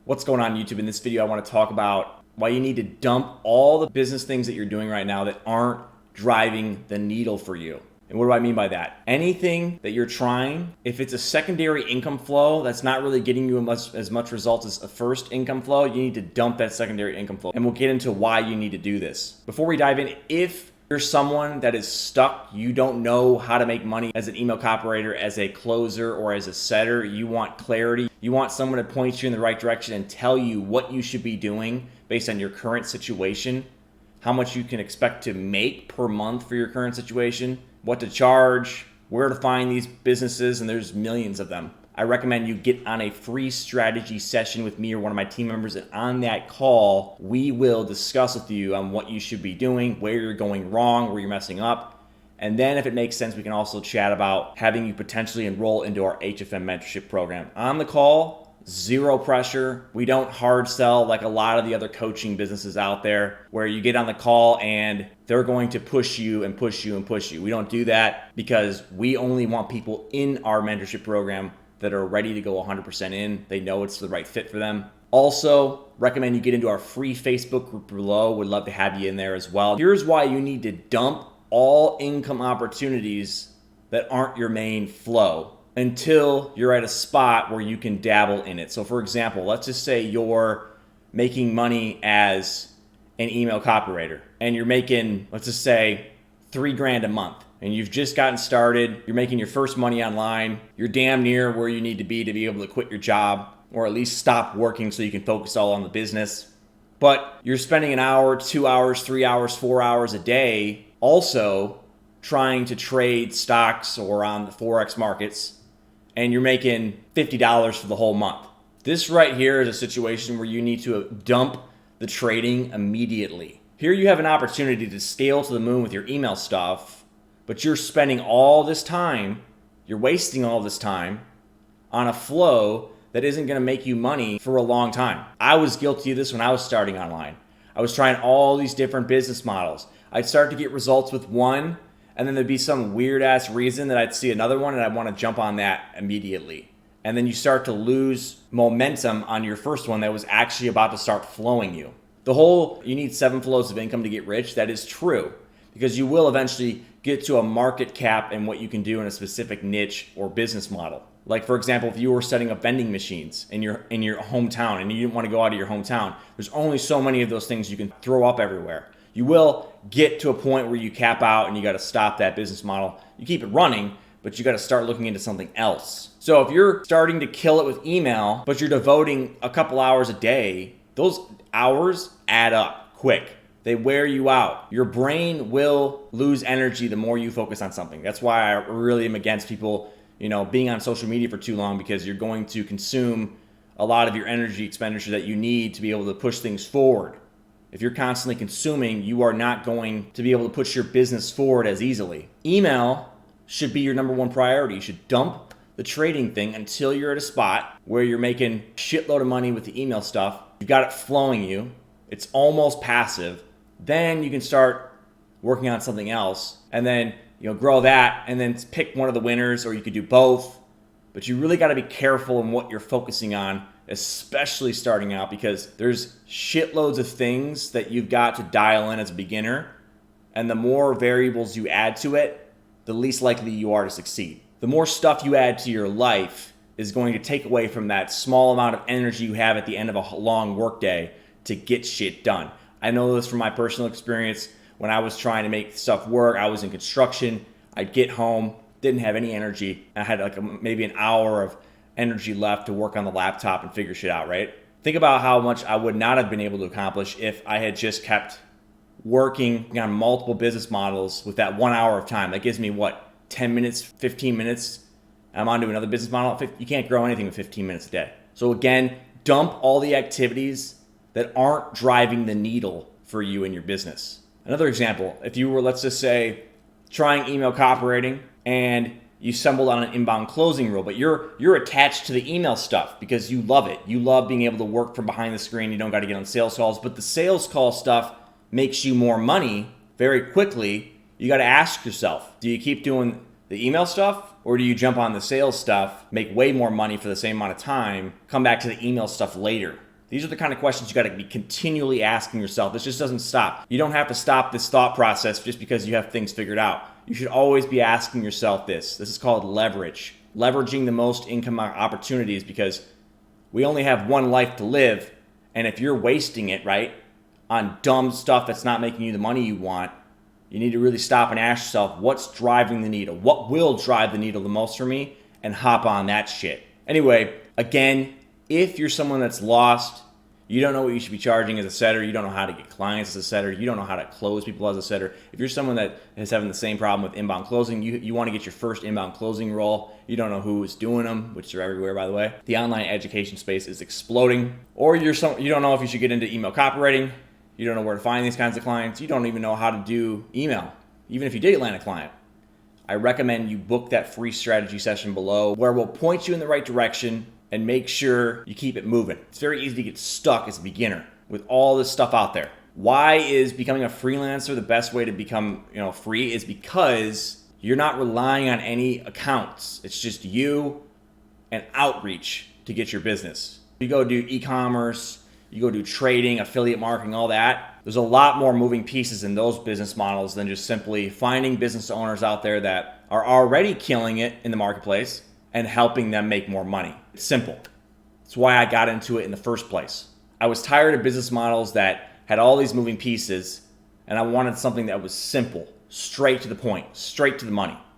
What's going on YouTube? In this video, I want to talk about why you need to dump all the business things that you're doing right now that aren't driving the needle for you. And what do I mean by that? Anything that you're trying, if it's a secondary income flow that's not really getting you as much results as a first income flow, you need to dump that secondary income flow. And we'll get into why you need to do this. Before we dive in, if you're someone that is stuck, you don't know how to make money as an email copywriter, as a closer, or as a setter, you want clarity, you want someone to point you in the right direction and tell you what you should be doing based on your current situation, how much you can expect to make per month for your current situation, what to charge, where to find these businesses, and there's millions of them. I recommend you get on a free strategy session with me or one of my team members, and on that call, we will discuss with you on what you should be doing, where you're going wrong, where you're messing up. And then if it makes sense, we can also chat about having you potentially enroll into our HFM mentorship program. On the call, zero pressure. We don't hard sell like a lot of the other coaching businesses out there where you get on the call and they're going to push you and push you and push you. We don't do that because we only want people in our mentorship program that are ready to go 100% in. They know it's the right fit for them. Also, recommend you get into our free Facebook group below. Would love to have you in there as well. Here's why you need to dump all income opportunities that aren't your main flow until you're at a spot where you can dabble in it. So for example, let's just say you're making money as an email copywriter and you're making, let's just say, $3,000 a month. And you've just gotten started, you're making your first money online, you're damn near where you need to be able to quit your job or at least stop working so you can focus all on the business. But you're spending an hour, 2 hours, 3 hours, 4 hours a day also trying to trade stocks or on the Forex markets, and you're making $50 for the whole month. This right here is a situation where you need to dump the trading immediately. Here you have an opportunity to scale to the moon with your email stuff, but you're spending all this time, you're wasting all this time on a flow that isn't going to make you money for a long time. I was guilty of this when I was starting online. I was trying all these different business models. I'd start to get results with one, and then there'd be some weird ass reason that I'd see another one and I'd want to jump on that immediately. And then you start to lose momentum on your first one that was actually about to start flowing you. The whole, you need 7 flows of income to get rich, that is true, because you will eventually get to a market cap and what you can do in a specific niche or business model. Like for example, if you were setting up vending machines in your hometown and you didn't want to go out of your hometown, there's only so many of those things you can throw up everywhere. You will get to a point where you cap out and you got to stop that business model. You keep it running, but you got to start looking into something else. So if you're starting to kill it with email, but you're devoting a couple hours a day, those hours add up quick. They wear you out. Your brain will lose energy the more you focus on something. That's why I really am against people, being on social media for too long, because you're going to consume a lot of your energy expenditure that you need to be able to push things forward. If you're constantly consuming, you are not going to be able to push your business forward as easily. Email should be your number one priority. You should dump the trading thing until you're at a spot where you're making a shitload of money with the email stuff. You've got it flowing you. It's almost passive. Then you can start working on something else and then grow that and then pick one of the winners, or you could do both. But you really got to be careful in what you're focusing on, especially starting out, because there's shitloads of things that you've got to dial in as a beginner. And the more variables you add to it, the least likely you are to succeed. The more stuff you add to your life is going to take away from that small amount of energy you have at the end of a long workday to get shit done. I know this from my personal experience. When I was trying to make stuff work, I was in construction. I'd get home, didn't have any energy. I had maybe an hour of energy left to work on the laptop and figure shit out, right? Think about how much I would not have been able to accomplish if I had just kept working on multiple business models with that 1 hour of time. That gives me 10 minutes, 15 minutes. I'm on to another business model. You can't grow anything with 15 minutes a day. So again, dump all the activities that aren't driving the needle for you in your business. Another example, if you were, let's just say, trying email copywriting and you stumbled on an inbound closing rule, but you're attached to the email stuff because you love it. You love being able to work from behind the screen. You don't got to get on sales calls, but the sales call stuff makes you more money very quickly. You got to ask yourself, do you keep doing the email stuff, or do you jump on the sales stuff, make way more money for the same amount of time, come back to the email stuff later? These are the kind of questions you got to be continually asking yourself. This just doesn't stop. You don't have to stop this thought process just because you have things figured out. You should always be asking yourself this. This is called leverage. Leveraging the most income opportunities, because we only have one life to live. And if you're wasting it, right, on dumb stuff that's not making you the money you want, you need to really stop and ask yourself, what's driving the needle? What will drive the needle the most for me? And hop on that shit. Anyway, again, if you're someone that's lost, you don't know what you should be charging as a setter, you don't know how to get clients as a setter, you don't know how to close people as a setter. If you're someone that is having the same problem with inbound closing, you want to get your first inbound closing role, you don't know who is doing them, which are everywhere, by the way. The online education space is exploding. Or you don't know if you should get into email copywriting, you don't know where to find these kinds of clients, you don't even know how to do email, even if you did land a client. I recommend you book that free strategy session below, where we'll point you in the right direction and make sure you keep it moving. It's very easy to get stuck as a beginner with all this stuff out there. Why is becoming a freelancer the best way to become, free? Is because you're not relying on any accounts. It's just you and outreach to get your business. You go do e-commerce, you go do trading, affiliate marketing, all that. There's a lot more moving pieces in those business models than just simply finding business owners out there that are already killing it in the marketplace and helping them make more money. It's simple. That's why I got into it in the first place. I was tired of business models that had all these moving pieces, and I wanted something that was simple, straight to the point, straight to the money.